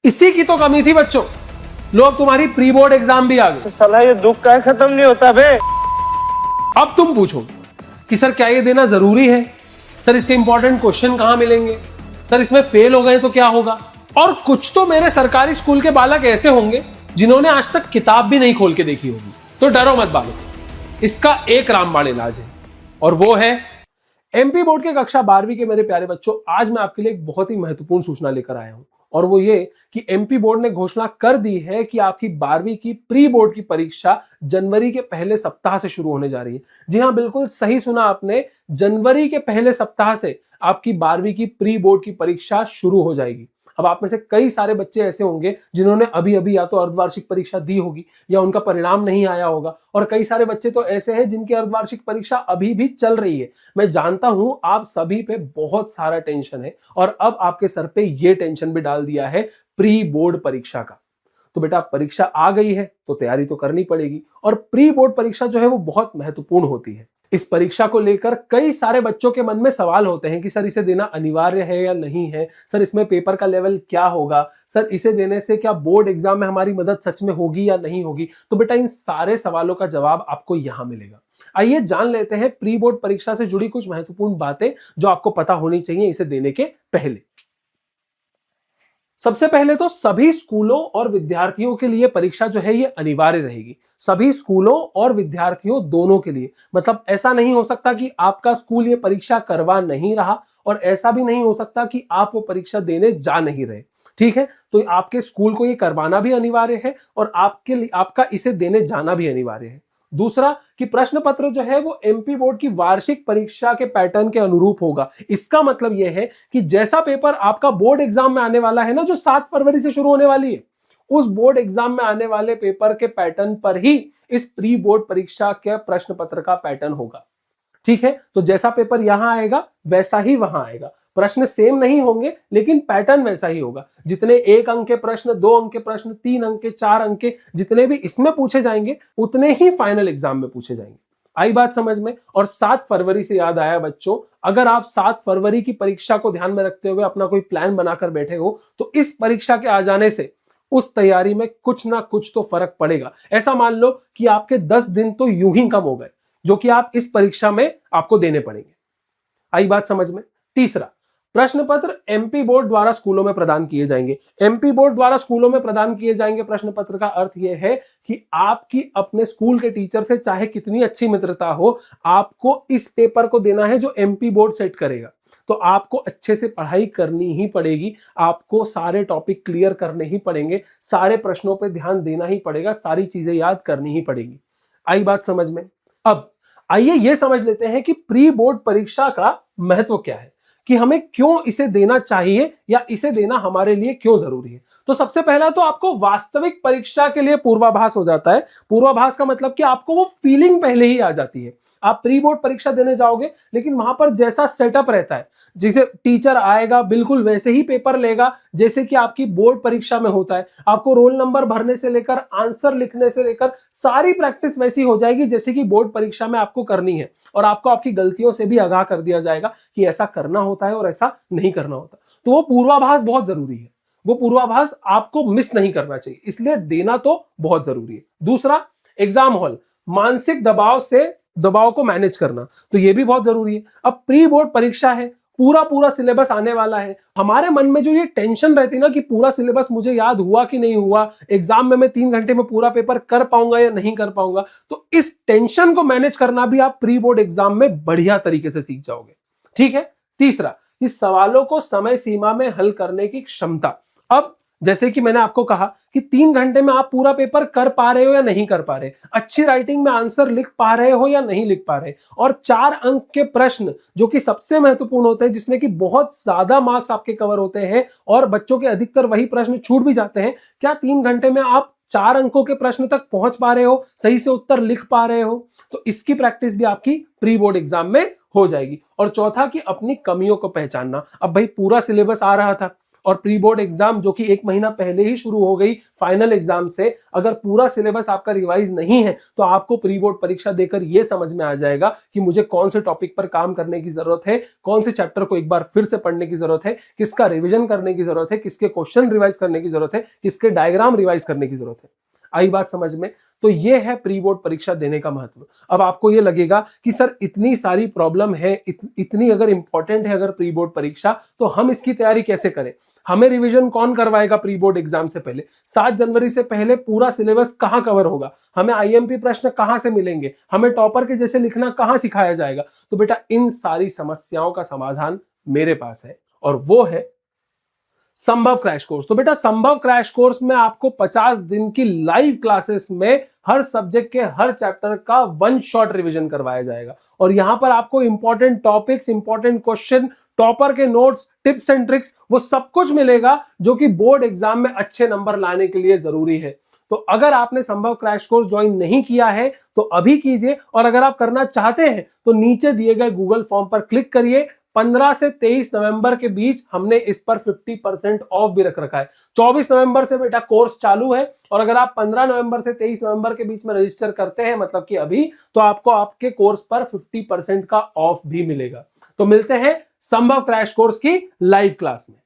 इसी की तो कमी थी बच्चों। लोग तुम्हारी प्री बोर्ड एग्जाम भी आ गए। साला ये दुख का खत्म नहीं होता बे। अब तुम पूछो कि सर क्या ये देना जरूरी है, सर इसके इंपॉर्टेंट क्वेश्चन कहां मिलेंगे, सर इसमें फेल हो गए तो क्या होगा। और कुछ तो मेरे सरकारी स्कूल के बालक ऐसे होंगे जिन्होंने आज तक किताब भी नहीं खोल के देखी होगी। तो डरो मत बालक, इसका एक रामबाण इलाज है और वो है एमपी बोर्ड के कक्षा 12वीं के मेरे प्यारे बच्चों। आज मैं आपके लिए एक बहुत ही महत्वपूर्ण सूचना लेकर आया हूं और वो ये कि एमपी बोर्ड ने घोषणा कर दी है कि आपकी 12वीं की प्री बोर्ड की परीक्षा जनवरी के पहले सप्ताह से शुरू होने जा रही है। जी हां, बिल्कुल सही सुना आपने, जनवरी के पहले सप्ताह से आपकी 12वीं की प्री बोर्ड की परीक्षा शुरू हो जाएगी। अब आप में से कई सारे बच्चे ऐसे होंगे जिन्होंने अभी अभी या तो अर्धवार्षिक परीक्षा दी होगी या उनका परिणाम नहीं आया होगा, और कई सारे बच्चे तो ऐसे हैं जिनकी अर्धवार्षिक परीक्षा अभी भी चल रही है। मैं जानता हूं आप सभी पे बहुत सारा टेंशन है और अब आपके सर पे ये टेंशन भी डाल दिया है प्री बोर्ड परीक्षा का। तो बेटा परीक्षा आ गई है तो तैयारी तो करनी पड़ेगी, और प्री बोर्ड परीक्षा जो है वो बहुत महत्वपूर्ण होती है। इस परीक्षा को लेकर कई सारे बच्चों के मन में सवाल होते हैं कि सर इसे देना अनिवार्य है या नहीं है, सर इसमें पेपर का लेवल क्या होगा, सर इसे देने से क्या बोर्ड एग्जाम में हमारी मदद सच में होगी या नहीं होगी। तो बेटा इन सारे सवालों का जवाब आपको यहां मिलेगा। आइए जान लेते हैं प्री बोर्ड परीक्षा से जुड़ी कुछ महत्वपूर्ण बातें जो आपको पता होनी चाहिए इसे देने के पहले। सबसे पहले तो सभी स्कूलों और विद्यार्थियों के लिए परीक्षा जो है ये अनिवार्य रहेगी। सभी स्कूलों और विद्यार्थियों दोनों के लिए, मतलब ऐसा नहीं हो सकता कि आपका स्कूल ये परीक्षा करवा नहीं रहा और ऐसा भी नहीं हो सकता कि आप वो परीक्षा देने जा नहीं रहे। ठीक है, तो आपके स्कूल को ये करवाना भी अनिवार्य है और आपके लिए आपका इसे देने जाना भी अनिवार्य है। दूसरा कि प्रश्न पत्र जो है वो एमपी बोर्ड की वार्षिक परीक्षा के पैटर्न के अनुरूप होगा। इसका मतलब यह है कि जैसा पेपर आपका बोर्ड एग्जाम में आने वाला है ना, जो 7 फरवरी से शुरू होने वाली है, उस बोर्ड एग्जाम में आने वाले पेपर के पैटर्न पर ही इस प्री बोर्ड परीक्षा के प्रश्न पत्र का पैटर्न होगा। ठीक है, तो जैसा पेपर यहां आएगा वैसा ही वहां आएगा। प्रश्न सेम नहीं होंगे लेकिन पैटर्न वैसा ही होगा। जितने 1 अंक के प्रश्न, 2 अंक के प्रश्न, 3 अंक के, 4 अंक के जितने भी इसमें पूछे जाएंगे उतने ही फाइनल एग्जाम में पूछे जाएंगे। आई बात समझ में। और 7 फरवरी से याद आया बच्चों, अगर आप 7 फरवरी की परीक्षा को ध्यान में रखते हुए अपना कोई प्लान बनाकर बैठे हो तो इस परीक्षा के आ जाने से उस तैयारी में कुछ ना कुछ तो फर्क पड़ेगा। ऐसा मान लो कि आपके 10 दिन तो यूं ही कम हो गए जो कि आप इस परीक्षा में आपको देने पड़ेंगे। आई बात समझ में। तीसरा, प्रश्न पत्र एमपी बोर्ड द्वारा स्कूलों में प्रदान किए जाएंगे। एमपी बोर्ड द्वारा स्कूलों में प्रदान किए जाएंगे प्रश्न पत्र का अर्थ यह है कि आपकी अपने स्कूल के टीचर से चाहे कितनी अच्छी मित्रता हो, आपको इस पेपर को देना है जो एमपी बोर्ड सेट करेगा। तो आपको अच्छे से पढ़ाई करनी ही पड़ेगी, आपको सारे टॉपिक क्लियर करने ही पड़ेंगे, सारे प्रश्नों पर ध्यान देना ही पड़ेगा, सारी चीजें याद करनी ही पड़ेगी। आई बात समझ में। अब आइए यह समझ लेते हैं कि प्री बोर्ड परीक्षा का महत्व क्या है, कि हमें क्यों इसे देना चाहिए या इसे देना हमारे लिए क्यों जरूरी है। तो सबसे पहला तो आपको वास्तविक परीक्षा के लिए पूर्वाभास हो जाता है। पूर्वाभास का मतलब कि आपको वो फीलिंग पहले ही आ जाती है। आप प्री बोर्ड परीक्षा देने जाओगे लेकिन वहां पर जैसा सेटअप रहता है, जैसे टीचर आएगा बिल्कुल वैसे ही पेपर लेगा जैसे कि आपकी बोर्ड परीक्षा में होता है। आपको रोल नंबर भरने से लेकर आंसर लिखने से लेकर सारी प्रैक्टिस वैसी हो जाएगी जैसे कि बोर्ड परीक्षा में आपको करनी है, और आपको आपकी गलतियों से भी आगाह कर दिया जाएगा कि ऐसा करना होता है और ऐसा नहीं करना होता। तो वो पूर्वाभास बहुत जरूरी है, वो पूर्वाभास आपको मिस नहीं करना चाहिए, इसलिए देना तो बहुत जरूरी है। दूसरा, एग्जाम हॉल, मानसिक दबाव को मैनेज करना, तो ये भी बहुत जरूरी है। अब प्री बोर्ड परीक्षा है, पूरा सिलेबस आने वाला है। हमारे मन में जो ये टेंशन रहती है ना कि पूरा सिलेबस मुझे याद हुआ कि नहीं हुआ, एग्जाम में मैं 3 घंटे में पूरा पेपर कर पाऊंगा या नहीं कर पाऊंगा, तो इस टेंशन को मैनेज करना भी आप प्री बोर्ड एग्जाम में बढ़िया तरीके से सीख जाओगे। ठीक है। तीसरा, इस सवालों को समय सीमा में हल करने की क्षमता। अब जैसे कि मैंने आपको कहा कि 3 घंटे में आप पूरा पेपर कर पा रहे हो या नहीं कर पा रहे, अच्छी राइटिंग में आंसर लिख पा रहे हो या नहीं लिख पा रहे, और 4 अंक के प्रश्न जो कि सबसे महत्वपूर्ण होते हैं, जिसमें कि बहुत ज्यादा मार्क्स आपके कवर होते हैं और बच्चों के अधिकतर वही प्रश्न छूट भी जाते हैं, क्या 3 घंटे में आप 4 अंकों के प्रश्न तक पहुंच पा रहे हो, सही से उत्तर लिख पा रहे हो? तो इसकी प्रैक्टिस भी आपकी प्री बोर्ड एग्जाम में हो जाएगी। और चौथा कि अपनी कमियों को पहचानना। अब भाई पूरा सिलेबस आ रहा था और प्री बोर्ड एग्जाम जो कि 1 महीना पहले ही शुरू हो गई फाइनल एग्जाम से, अगर पूरा सिलेबस आपका रिवाइज नहीं है तो आपको प्री बोर्ड परीक्षा देकर यह समझ में आ जाएगा कि मुझे कौन से टॉपिक पर काम करने की जरूरत है, कौन से चैप्टर को एक बार फिर से पढ़ने की जरूरत है, किसका रिवीजन करने की जरूरत है, किसके क्वेश्चन रिवाइज करने की जरूरत है, किसके डायग्राम रिवाइज करने की जरूरत है। आई बात समझ में? तो ये है प्री बोर्ड परीक्षा देने का महत्व। अब आपको ये लगेगा कि सर इतनी सारी प्रॉब्लम है, इतनी अगर इंपॉर्टेंट है अगर प्री बोर्ड परीक्षा, तो हम इसकी तैयारी कैसे करें? हमें रिवीजन कौन करवाएगा प्री बोर्ड एग्जाम से पहले? 7 जनवरी से पहले पूरा सिलेबस कहां कवर होगा? हमें आईएमपी प्रश्न कहां से मिलेंगे? हमें टॉपर के जैसे लिखना कहां सिखाया जाएगा? तो बेटा इन सारी समस्याओं का समाधान मेरे पास है, और वो है संभव क्रैश कोर्स। तो बेटा संभव क्रैश कोर्स में आपको 50 दिन की लाइव क्लासेस में हर सब्जेक्ट के हर चैप्टर का 1 शॉट रिवीजन करवाया जाएगा, और यहां पर आपको important topics, important question, topper के नोट्स, टिप्स एंड ट्रिक्स, वो सब कुछ मिलेगा जो कि बोर्ड एग्जाम में अच्छे नंबर लाने के लिए जरूरी है। तो अगर आपने संभव क्रैश कोर्स ज्वाइन नहीं किया है तो अभी कीजिए, और अगर आप करना चाहते हैं तो नीचे दिए गए गूगल फॉर्म पर क्लिक करिए। 15 से 23 नवंबर के बीच हमने इस पर 50% ऑफ भी रख रखा है। 24 नवंबर से बेटा कोर्स चालू है, और अगर आप 15 नवंबर से 23 नवंबर के बीच में रजिस्टर करते हैं, मतलब कि अभी, तो आपको आपके कोर्स पर 50% का ऑफ भी मिलेगा। तो मिलते हैं संभव क्रैश कोर्स की लाइव क्लास में।